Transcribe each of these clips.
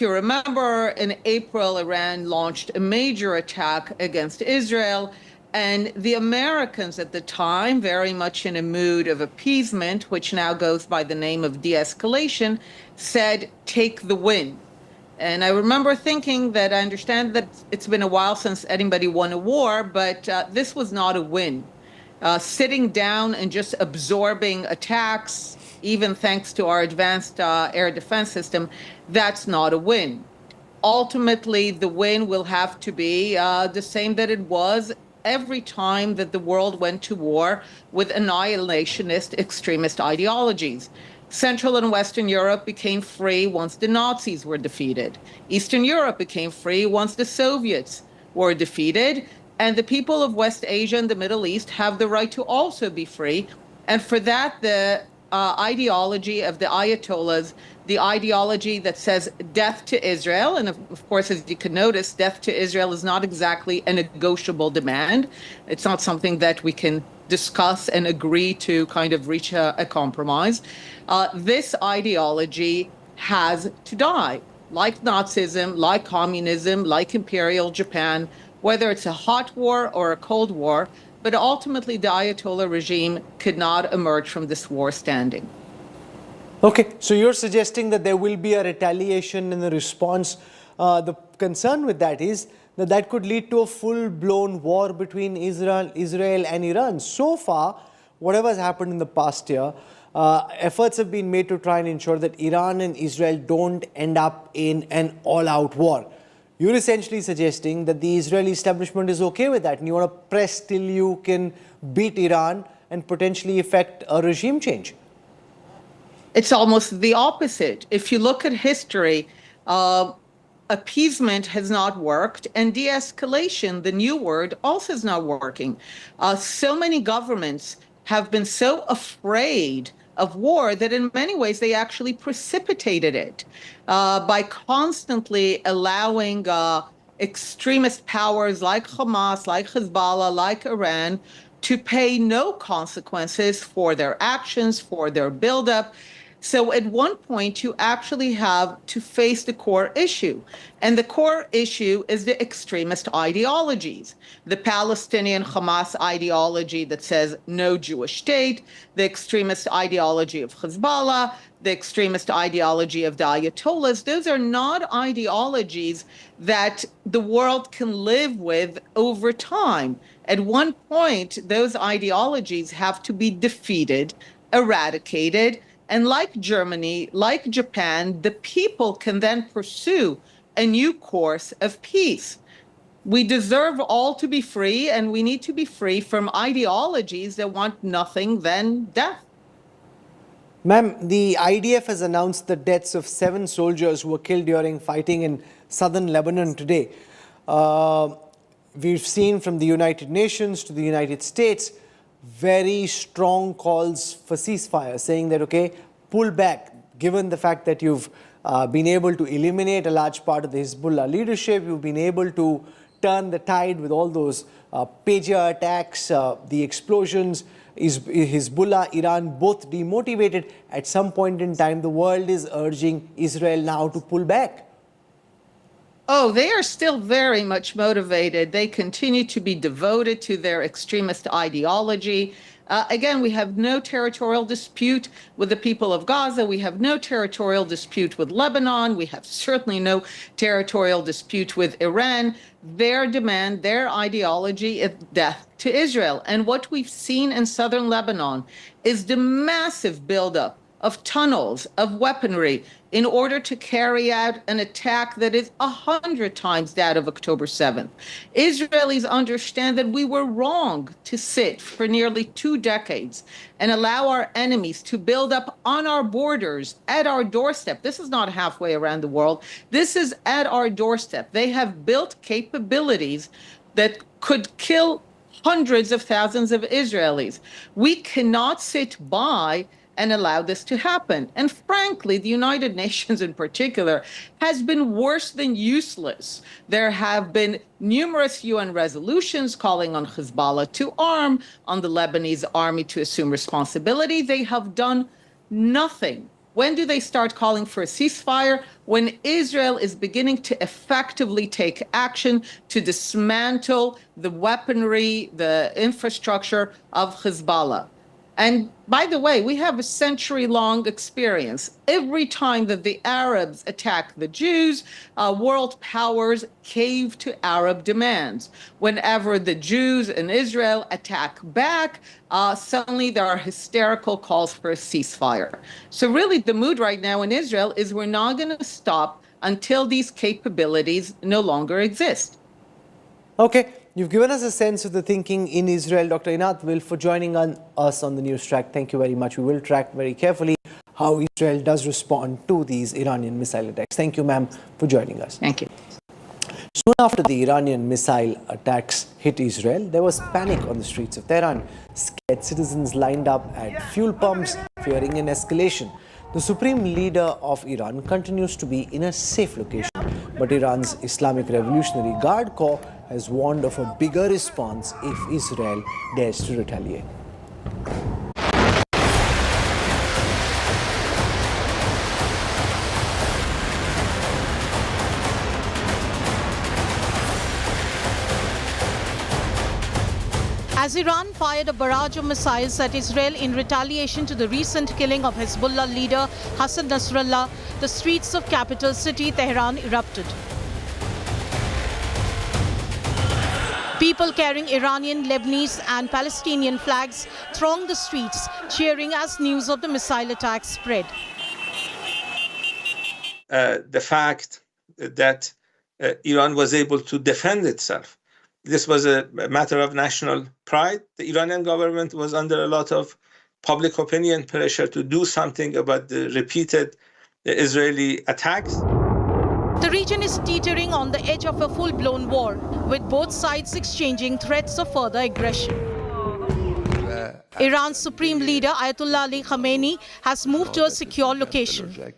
you remember, in April, Iran launched a major attack against Israel. And the Americans at the time, very much in a mood of appeasement, which now goes by the name of de-escalation, said, take the win. And I remember thinking that I understand that it's been a while since anybody won a war, but this was not a win. Sitting down and just absorbing attacks, even thanks to our advanced air defense system, that's not a win. Ultimately, the win will have to be the same that it was every time that the world went to war with annihilationist extremist ideologies. Central and Western Europe became free once the Nazis were defeated. Eastern Europe became free once the Soviets were defeated. And the people of West Asia and the Middle East have the right to also be free. And for that, the ideology of the Ayatollahs, the ideology that says death to Israel, and of course, as you can notice, death to Israel is not exactly a negotiable demand. It's not something that we can discuss and agree to kind of reach a compromise. This ideology has to die, like Nazism, like communism, like Imperial Japan, whether it's a hot war or a cold war, but ultimately the Ayatollah regime could not emerge from this war standing. Okay, so you're suggesting that there will be a retaliation in the response. The concern with that is that that could lead to a full-blown war between Israel and Iran. So far, whatever has happened in the past year, efforts have been made to try and ensure that Iran and Israel don't end up in an all-out war. You're essentially suggesting that the Israeli establishment is okay with that, and you want to press till you can beat Iran and potentially effect a regime change. It's almost the opposite. If you look at history, appeasement has not worked, and de-escalation, the new word, also is not working. So many governments have been so afraid of war that in many ways they actually precipitated it by constantly allowing extremist powers like Hamas, like Hezbollah, like Iran to pay no consequences for their actions, for their buildup. So at one point, you actually have to face the core issue. And the core issue is the extremist ideologies. The Palestinian Hamas ideology that says no Jewish state, the extremist ideology of Hezbollah, the extremist ideology of the Ayatollahs. Those are not ideologies that the world can live with over time. At one point, those ideologies have to be defeated, eradicated, and like Germany, like Japan, the people can then pursue a new course of peace. We deserve all to be free, and we need to be free from ideologies that want nothing than death. Ma'am, the IDF has announced the deaths of 7 soldiers who were killed during fighting in southern Lebanon today. We've seen from the United Nations to the United States very strong calls for ceasefire, saying that, okay, pull back, given the fact that you've been able to eliminate a large part of the Hezbollah leadership, you've been able to turn the tide with all those pager attacks, the explosions, Hezbollah, Iran, both demotivated. At some point in time, the world is urging Israel now to pull back. Oh, they are still very much motivated. They continue to be devoted to their extremist ideology. Again, we have no territorial dispute with the people of Gaza. We have no territorial dispute with Lebanon. We have certainly no territorial dispute with Iran. Their demand, their ideology is death to Israel. And what we've seen in southern Lebanon is the massive buildup of tunnels, of weaponry, in order to carry out an attack that is 100 times that of October 7th. Israelis understand that we were wrong to sit for nearly 2 decades and allow our enemies to build up on our borders, at our doorstep. This is not halfway around the world. This is at our doorstep. They have built capabilities that could kill hundreds of thousands of Israelis. We cannot sit by and allow this to happen. And frankly, the United Nations in particular has been worse than useless. There have been numerous UN resolutions calling on Hezbollah to arm, on the Lebanese army to assume responsibility. They have done nothing When do they start calling for a ceasefire? When Israel is beginning to effectively take action to dismantle the weaponry, the infrastructure of Hezbollah. And by the way, we have a century-long experience. Every time that the Arabs attack the Jews, world powers cave to Arab demands. Whenever the Jews in Israel attack back, suddenly there are hysterical calls for a ceasefire. So really the mood right now in Israel is we're not going to stop until these capabilities no longer exist. Okay, you've given us a sense of the thinking in Israel. Dr. Inat Wilf for joining us on the Newstrack. Thank you very much. We will track very carefully how Israel does respond to these Iranian missile attacks. Thank you, ma'am, for joining us. Thank you. Soon after the Iranian missile attacks hit Israel, there was panic on the streets of Tehran. Scared citizens lined up at fuel pumps, fearing an escalation. The supreme leader of Iran continues to be in a safe location, but Iran's Islamic Revolutionary Guard Corps has warned of a bigger response if Israel dares to retaliate. As Iran fired a barrage of missiles at Israel in retaliation to the recent killing of Hezbollah leader Hassan Nasrallah, the streets of capital city Tehran erupted. People carrying Iranian, Lebanese and Palestinian flags thronged the streets, cheering as news of the missile attack spread. The fact that Iran was able to defend itself, this was a matter of national pride. The Iranian government was under a lot of public opinion pressure to do something about the repeated Israeli attacks. The region is teetering on the edge of a full-blown war, with both sides exchanging threats of further aggression. Iran's supreme leader Ayatollah Ali Khamenei has moved to a secure location.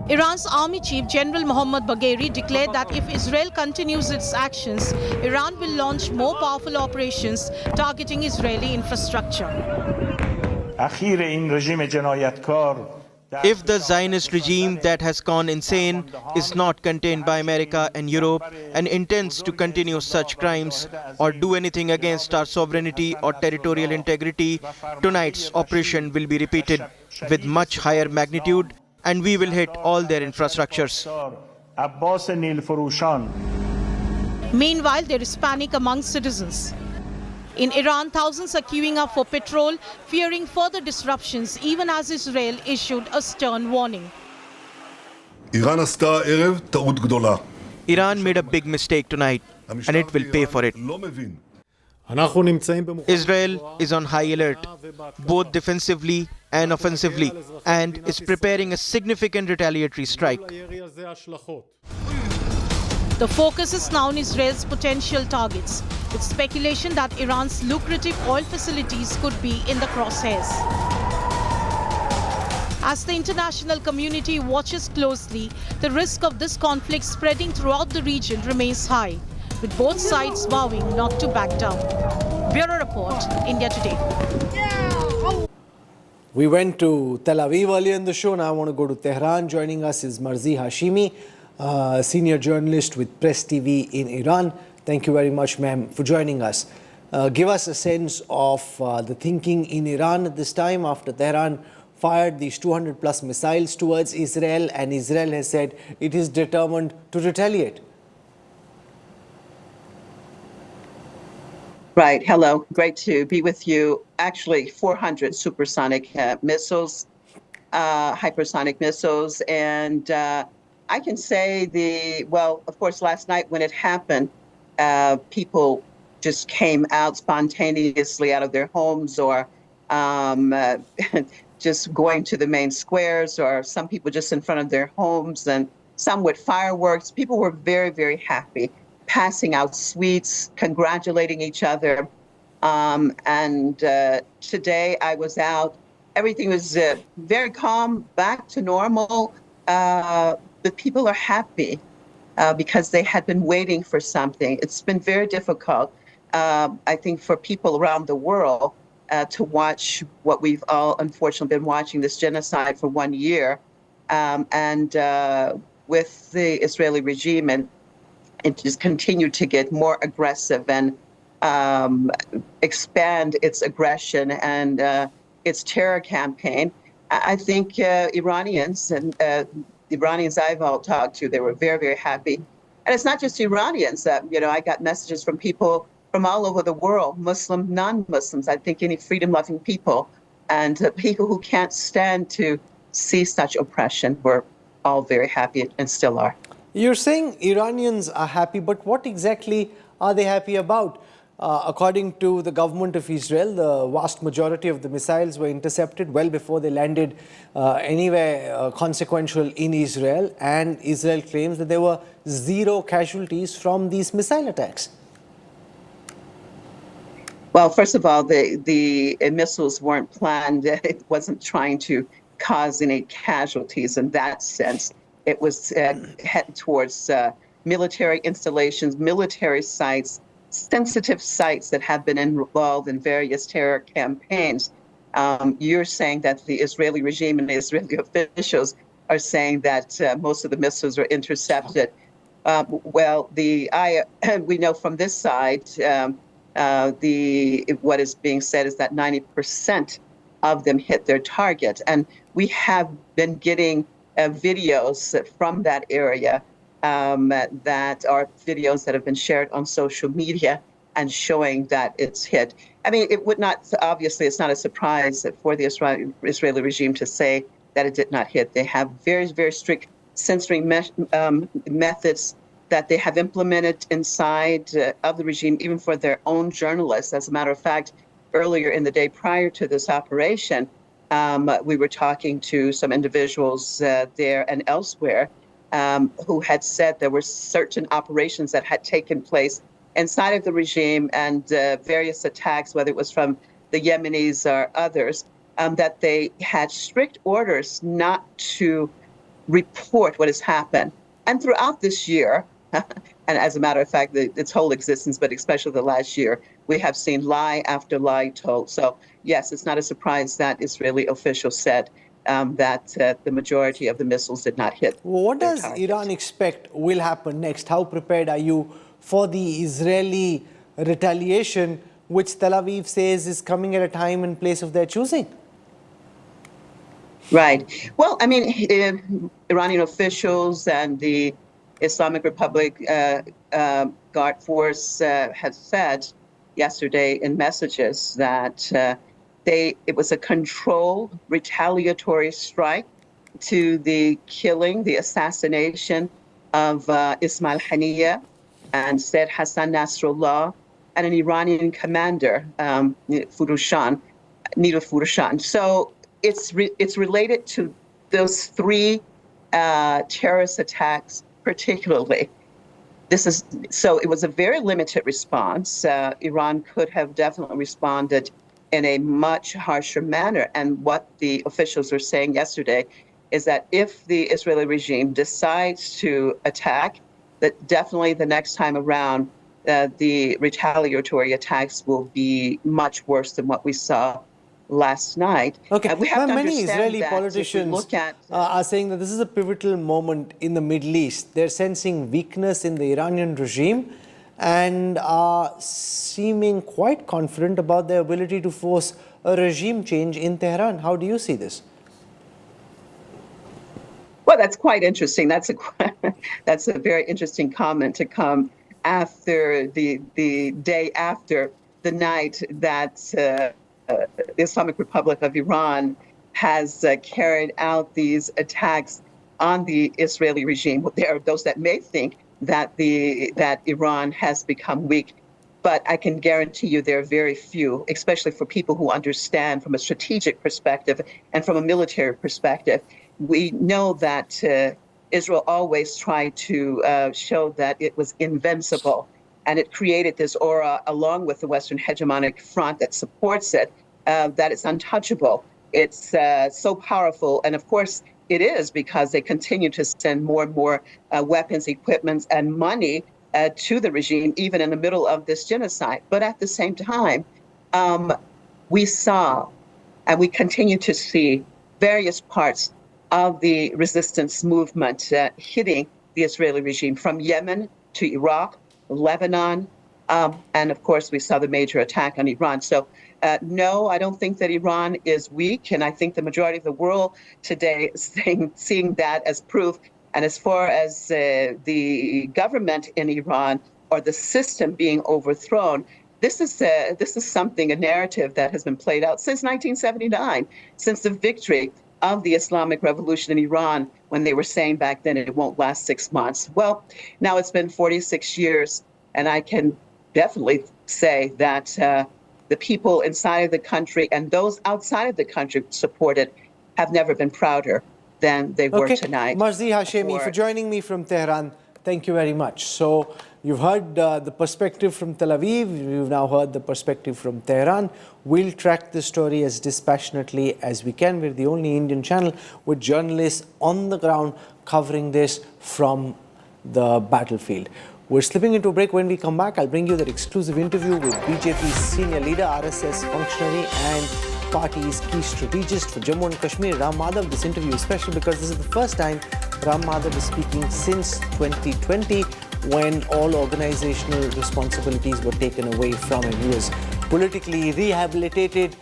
Iran's Army Chief General Mohammad Bagheri declared that if Israel continues its actions, Iran will launch more powerful operations targeting Israeli infrastructure. If the Zionist regime that has gone insane is not contained by America and Europe and intends to continue such crimes or do anything against our sovereignty or territorial integrity, tonight's operation will be repeated with much higher magnitude, and we will hit all their infrastructures. Meanwhile, there is panic among citizens. In Iran, thousands are queuing up for petrol, fearing further disruptions, even as Israel issued a stern warning. Iran made a big mistake tonight, and it will pay for it. Israel is on high alert, both defensively and offensively, and is preparing a significant retaliatory strike. The focus is now on Israel's potential targets, with speculation that Iran's lucrative oil facilities could be in the crosshairs. As the international community watches closely, the risk of this conflict spreading throughout the region remains high, with both sides vowing not to back down. Bureau Report, India Today. We went to Tel Aviv earlier in the show. Now I want to go to Tehran. Joining us is Marzi Hashimi, senior journalist with Press TV in Iran. Thank you very much, ma'am, for joining us. Give us a sense of the thinking in Iran at this time after Tehran fired these 200 plus missiles towards Israel, and Israel has said it is determined to retaliate. Right. Hello. Great to be with you. Actually, 400 supersonic missiles, hypersonic missiles. And I can say of course, last night when it happened, people just came out spontaneously out of their homes or just going to the main squares, or some people just in front of their homes, and some with fireworks. People were very, very happy, passing out sweets, congratulating each other. And today I was out. Everything was very calm, back to normal. But people are happy because they had been waiting for something. It's been very difficult, I think, for people around the world to watch what we've all unfortunately been watching, this genocide for 1 year. and with the Israeli regime, and it just continued to get more aggressive and expand its aggression and its terror campaign. I think Iranians and the Iranians I've all talked to, they were very, very happy. And it's not just Iranians. I got messages from people from all over the world, Muslim, non-Muslims, I think any freedom-loving people, and people who can't stand to see such oppression were all very happy and still are. You're saying Iranians are happy, but what exactly are they happy about? According to the government of Israel, the vast majority of the missiles were intercepted well before they landed anywhere consequential in Israel, and Israel claims that there were 0 casualties from these missile attacks. Well, first of all, the missiles weren't planned. It wasn't trying to cause any casualties in that sense. It was headed towards military installations, military sites, sensitive sites that have been involved in various terror campaigns. You're saying that the Israeli regime and the Israeli officials are saying that most of the missiles were intercepted. We know from this side, what is being said is that 90% of them hit their target. And we have been getting videos from that area that are videos that have been shared on social media and showing that it's hit. I mean, obviously, it's not a surprise for the Israeli regime to say that it did not hit. They have very, very strict censoring methods that they have implemented inside of the regime, even for their own journalists. As a matter of fact, earlier in the day prior to this operation, we were talking to some individuals there and elsewhere who had said there were certain operations that had taken place inside of the regime and various attacks, whether it was from the Yemenis or others, that they had strict orders not to report what has happened. And throughout this year, and as a matter of fact, its whole existence, but especially the last year, we have seen lie after lie told. So, yes, it's not a surprise that Israeli officials said that the majority of the missiles did not hit. What does Iran expect will happen next? How prepared are you for the Israeli retaliation, which Tel Aviv says is coming at a time and place of their choosing? Right. Well, I mean, Iranian officials and the Islamic Republic Guard Force had said yesterday in messages that it was a controlled retaliatory strike to the killing, the assassination of Ismail Haniyeh and Said Hassan Nasrallah and an Iranian commander, Nida Furushan. So it's related to those 3 terrorist attacks particularly. So it was a very limited response. Iran could have definitely responded in a much harsher manner. And what the officials were saying yesterday is that if the Israeli regime decides to attack, that definitely the next time around, the retaliatory attacks will be much worse than what we saw last night. Okay, we have to many understand Israeli that politicians are saying that this is a pivotal moment in the Middle East. They're sensing weakness in the Iranian regime and are seeming quite confident about their ability to force a regime change in Tehran. How do you see this? Well, that's quite interesting. That's a very interesting comment to come after the day after the night that the Islamic Republic of Iran has carried out these attacks on the Israeli regime. There are those that may think that Iran has become weak, but I can guarantee you there are very few, especially for people who understand from a strategic perspective and from a military perspective. We know that Israel always tried to show that it was invincible, and it created this aura along with the Western hegemonic front that supports it, that it's untouchable. It's so powerful. And of course, it is because they continue to send more and more weapons, equipment, and money to the regime, even in the middle of this genocide. But at the same time, we saw and we continue to see various parts of the resistance movement hitting the Israeli regime from Yemen to Iraq, Lebanon, and of course, we saw the major attack on Iran. So, no, I don't think that Iran is weak. And I think the majority of the world today is seeing that as proof. And as far as the government in Iran or the system being overthrown, this is something, a narrative that has been played out since 1979, since the victory of the Islamic Revolution in Iran, when they were saying back then it won't last 6 months. Well, now it's been 46 years, and I can definitely say that the people inside of the country and those outside of the country supported have never been prouder than they were tonight. Marzi Hashemi, for joining me from Tehran, thank you very much. So you've heard the perspective from Tel Aviv, you've now heard the perspective from Tehran. We'll track this story as dispassionately as we can. We're the only Indian channel with journalists on the ground covering this from the battlefield. We're slipping into a break. When we come back, I'll bring you that exclusive interview with BJP's senior leader, RSS functionary and party's key strategist for Jammu and Kashmir, Ram Madhav. This interview is special because this is the first time Ram Madhav is speaking since 2020, when all organizational responsibilities were taken away from him. He was politically rehabilitated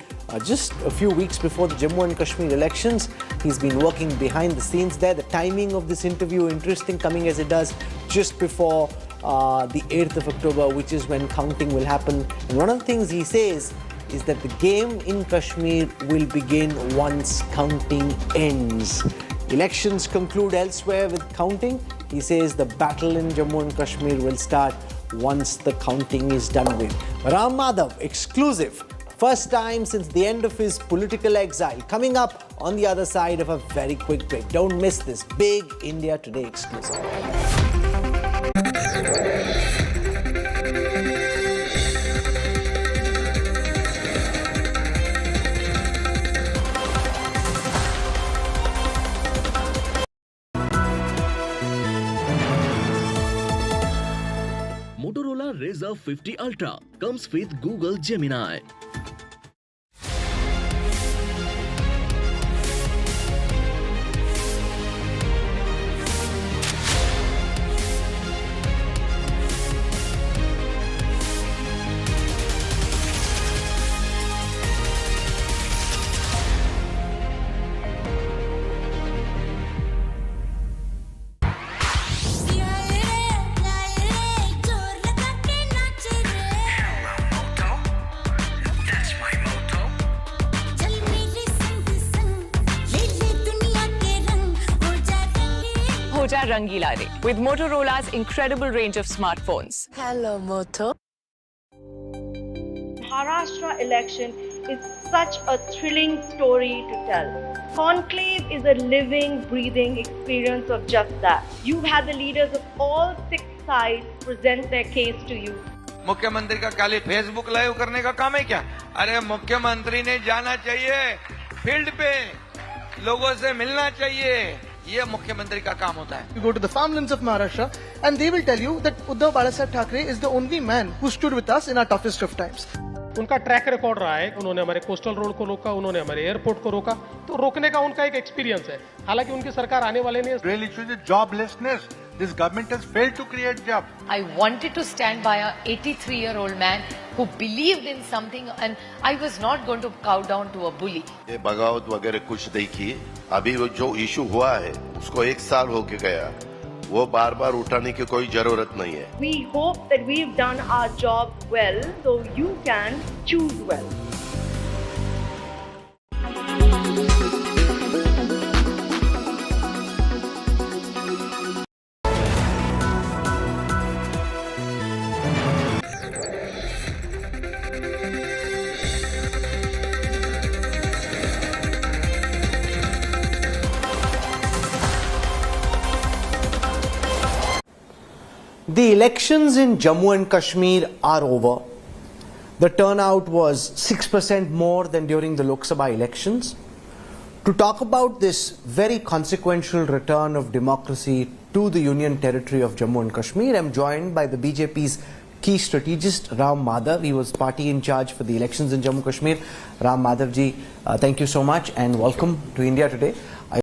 just a few weeks before the Jammu and Kashmir elections. He's been working behind the scenes there. The timing of this interview, interesting, coming as it does just before the 8th of October, which is when counting will happen. And one of the things he says is that the game in Kashmir will begin once counting ends. Elections conclude elsewhere with counting. He says the battle in Jammu and Kashmir will start once the counting is done with. Ram Madhav, exclusive. First time since the end of his political exile. Coming up on the other side of a very quick break. Don't miss this big India Today exclusive. Motorola Razr 50 Ultra comes with Google Gemini. Rangila Re with Motorola's incredible range of smartphones. Hello, Moto. Maharashtra election is such a thrilling story to tell. Conclave is a living, breathing experience of just that. You've had the leaders of all 6 sides present their case to you. मुख्यमंत्री का खाली Facebook live करने का काम है क्या? अरे मुख्यमंत्री ने जाना चाहिए फील्ड पे, लोगों से मिलना चाहिए. ये मुख्यमंत्री का काम होता है. You go to the farmlands of Maharashtra and they will tell you that Uddhav Balasaheb Thackeray is the only man who stood with us in our toughest of times. उनका ट्रैक रिकॉर्ड रहा है. उन्होंने हमारे coastal road को रोका, उन्होंने हमारे airport को रोका. तो रोकने का उनका एक एक्सपीरियंस है. हालांकि उनकी सरकार आने वाले नहीं. Real issue is joblessness. This government has failed to create jobs. I wanted to stand by a 83-year-old man who believed in something, and I was not going to cow down to a bully. ये बगावत वगैरह कुछ नहीं की. अभी वो जो issue हुआ है उसको 1 साल हो के गया. वो बार बार उठाने की कोई जरूरत नहीं है. We hope that we've done our job well, so you can choose well. The elections in Jammu and Kashmir are over. The turnout was 6% more than during the Lok Sabha elections. To talk about this very consequential return of democracy to the Union Territory of Jammu and Kashmir, I'm joined by the BJP's key strategist, Ram Madhav. He was party in charge for the elections in Jammu and Kashmir. Ram Madhav ji, thank you so much and welcome to India Today.